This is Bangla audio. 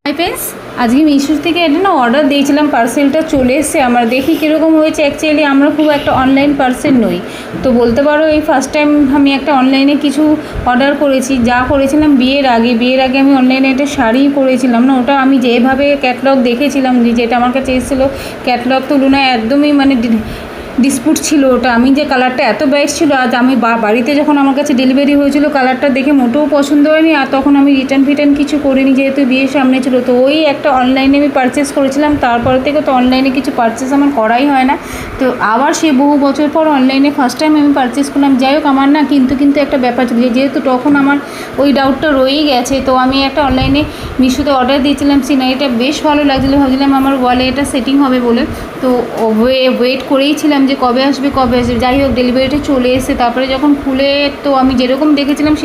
হাই ফ্রেন্ডস, আজকে মিশো থেকে একটা না অর্ডার দিয়েছিলাম, পার্সেলটা চলে এসেছে। আমার দেখি কীরকম হয়েছে। অ্যাকচুয়ালি আমরা খুব একটা অনলাইন পার্সন নই, তো বলতে পারো এই ফার্স্ট টাইম আমি একটা অনলাইনে কিছু অর্ডার করেছি। যা করেছিলাম বিয়ের আগে আমি অনলাইনে একটা শাড়ি করেছিলাম না, ওটা আমি যেভাবে ক্যাটলগ দেখেছিলাম, যেটা আমার কাছে এসেছিলো ক্যাটলগ তুলনায় একদমই ডিসপুট ছিল ওটা। আমি যে কালারটা এত ব্রাইট ছিল, আজ আমি বাড়িতে যখন আমার কাছে ডেলিভারি হয়েছিল কালারটা দেখে মোটেও পছন্দ হয়নি। আর তখন আমি রিটার্ন কিছু করিনি, যেহেতু বিয়ের সামনে ছিল। তো ওই একটা অনলাইনে আমি পারচেস করেছিলাম, তারপর থেকে তো অনলাইনে কিছু পারচেস আমার করাই হয় না। তো আবার সে বহু বছর পর অনলাইনে ফার্স্ট টাইম আমি পারচেস করলাম। যাই হোক, আমার না কিন্তু একটা ব্যাপার ছিল, যেহেতু তখন আমার ওই ডাউটটা রয়েই গেছে। তো আমি একটা অনলাইনে মিশোতে অর্ডার দিয়েছিলাম সিনারিটা, বেশ ভালো লাগছিলো। ভাবছিলাম আমার ওয়ালে এটা সেটিং হবে বলে। তো ওয়েট করেইছিলাম যে কবে আসবে। যাই হোক, ডেলিভারিটা চলে এসে তারপরে যখন খুলে, তো আমি যেরকম দেখেছিলাম